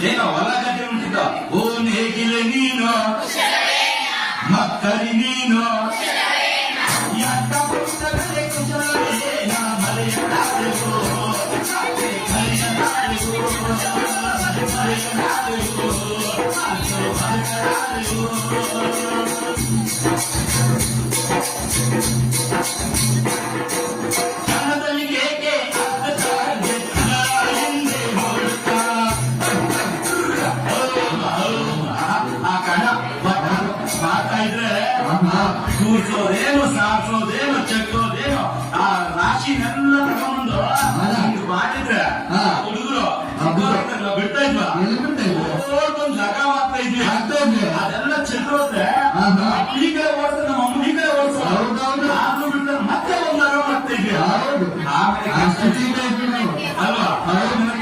ಏನೋ ಹೊಲ ಗದ್ದೆ ಉಂಟಿದ್ದ ಓನ್ ಹೇಗಿಲ್ಲ ನೀನು ಮಕ್ಕಳಿ ನೀನು ಕೂರ್ಸೋದೇನು ಸಾರಿಸೋದೇನು ಚೆಕ್ಕೋದೇನು ಆ ರಾಶಿನೆಲ್ಲ ತಗೊಂಡು ಮಾಡಿದ್ರೆ ಹುಡುಗರು ಬಿಡ್ತಾ ಇದ್ವಾ ಓಡ್ಕೊಂಡ್ ಜಗ ಮಾಡ್ತಾ ಇದ್ವಿ ಅದೆಲ್ಲ ಚೆಲ್ಲೋದ್ರೆ ಈ ಕಡೆ ಓಡಿದ್ರೆ ನಮ್ಮ ಅಮ್ಮ ಈ ಕಡೆ ಓಡಿಸೋ ಆದ್ರೂ ಬಿಡ್ತಾರೆ ಮತ್ತೆ ಒಂದು ಅರ ಮಾಡ್ತಾ ಇದ್ವಿ ಅಲ್ವಾ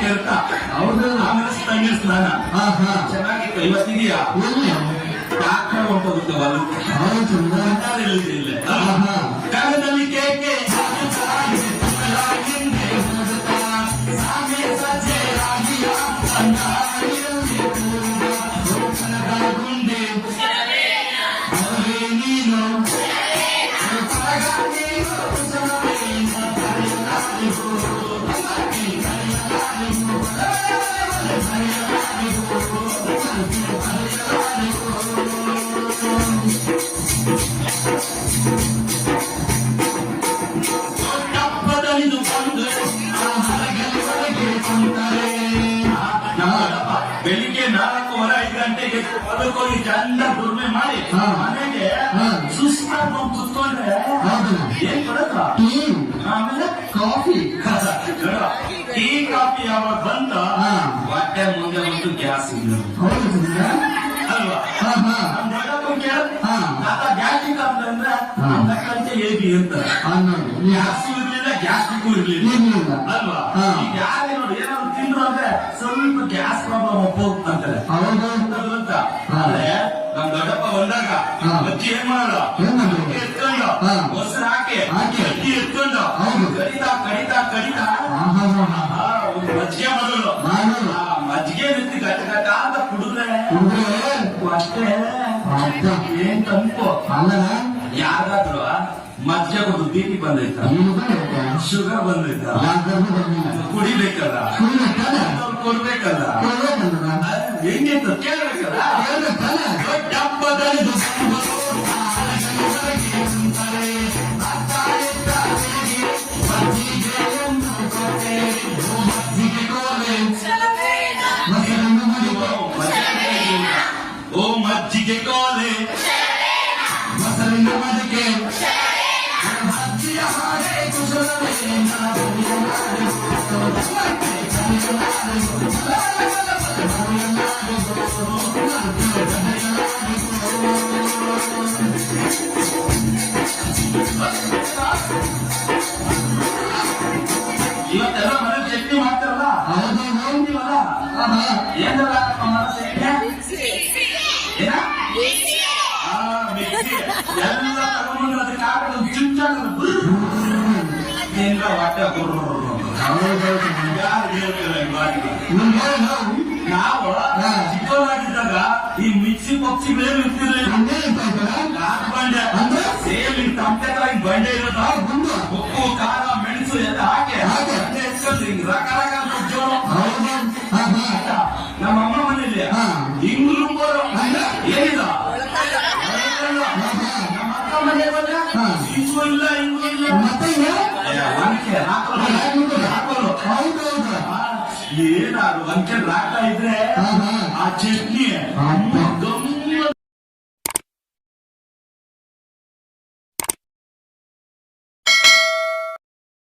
ಕೆಲ್ಸ ಆಮೇಲೆ ತಂಗಿ ಸ್ನಾನ ಚೆನ್ನಾಗಿತ್ತು ಇವತ್ತಿದೆಯಾ ಡಾಕ್ಟರ್ ಹೊಂಟೋಗುತ್ತೆ ಕನ್ನಡದಲ್ಲಿ ಕೇಕೆ ನೀನು ಬೆಳಿಗ್ಗೆ 4:30-5 ಗಂಟೆಗೆ ಹೊಲಕ್ಕೋಗಿ ಚಂದ ದುರ್ಮೆ ಮಾಡಿ ಮನೆಗೆ ಸುಸ್ತಾಗಿ ಹೋಗಿ ಕುತ್ಕೊಂಡ್ರೆ ಏನ್ ಕೊಡತ್ತ ಆಮೇಲೆ ಕಾಫಿ ಟೀ ಕಾಫಿ ಯಾವಾಗ ಬಂತ ಹೊಟ್ಟೆ ಮುಂದೆ ಒಂದು ಗ್ಯಾಸ್ ಅಲ್ವಾ ಗ್ಯಾಸ್ಟ್ರಿಕ್ ಅಂತಂದ್ರೆ ಕಂಚೆ ಹೇಗೆ ಅಂತ ಗ್ಯಾಸ್ ಇರ್ಲಿಲ್ಲ ಗ್ಯಾಸ್ಟ್ರಿಕ್ ಇರ್ಲಿಲ್ಲ ಅಲ್ವಾ ಈಗ ಯಾರೇ ನೋಡಿ ಏನಾದ್ರು ತಿಂದ್ರು ಅಂದ್ರೆ ಸ್ವಲ್ಪ ಗ್ಯಾಸ್ ಪ್ರಾಬ್ಲಮ್ ಅಂತಾರೆ ಅಂತ ಆದ್ರೆ ನಮ್ ದೊಡ್ಡಪ್ಪ ಬಂದಾಗ ಅಜ್ಜಿ ಏನ್ ಮಾಡಲ್ಲ ಎತ್ಕೊಂಡು ಮೊಸರು ಹಾಕಿ ಅಕ್ಕಿ ಎತ್ಕೊಂಡು ಕಡಿತಾ ಕಡಿತಾ ಕಡಿತಾ ಒಂದು ಮಜ್ಜಿಗೆ ಮೊದಲು ಮಜ್ಜಿಗೆ ನಿಂತು ಗಟ್ಟ ಗಟ್ಟ ಅಂತ ಕುಡಿದ್ರೆ ಅಷ್ಟೇ ಏನ್ ತಂಪು ಯಾರಾದ್ರೂ ಮಜ್ಜಿಗೆ ಒಂದು BP ಬಂದೈತ ಶುಗರ್ ಬಂದೈತ ಕುಡಿಬೇಕಲ್ಲ ಕೊಡ್ಬೇಕಲ್ಲ ಹೆಂಗಿತ್ತು ಕೇಳ್ಬೇಕಲ್ಲ ಹಬ್ಬದಲ್ಲಿ ಓ ಮಜ್ಜಿಗೆ ಕೋಲೆ ಮೊಸರಿನ ಮಜ್ಜಿಗೆ ಇವತ್ತೆಲ್ಲ ಮನೆ ಚಟ್ನಿ ಮಾಡ್ತಾರಲ್ಲ ನೋಡ್ತೀವಲ್ಲ ಏನಲ್ಲ ಎಲ್ಲ ತಗೊಂಡ್ರೆ ಅದಕ್ಕೆ ಹಾಕೋದು ಚುಚ್ಚಾಗ ಹೊಟ್ಟೆ ನಾವು ಚಿಕ್ಕವರಾಗಿದ್ದಾಗ ಈ ಮಿಕ್ಸಿ ಪಕ್ಷಿಗಳೇನು ಇರ್ತಿರ್ಲಿಲ್ಲ ಬಂಡೆ ಅಂದ್ರೆ ಸೇಮ್ ತಂಪೆಗಳಾಗಿ ಬಂಡೆ ಇರೋದು ಉಪ್ಪು ಖಾರ ಮೆಣಸು ಎಲ್ಲ ಹಾಕಿ ಎತ್ಕೊಂಡು ಹಿಂಗ್ ರಕ ರಕ ಜೋರು ನಮ್ಮ ಅಮ್ಮ ಮನೇಲಿ ಹಿಂಗ್ ರುಬ್ಬೋರು ಏನಿಲ್ಲ ನಮ್ಮ ಅಕ್ಕ ಮನೆ ಬಂದ್ರೆ ಹಿಂಗೂ ಇಲ್ಲ ಹಿಂಗೂ ಇಲ್ಲ ಮತ್ತೆ ಏನಾದ್ರು ಒಂಚೆ ರಾಕ ಇದ್ರೆ ಆ ಚಟ್ನಿ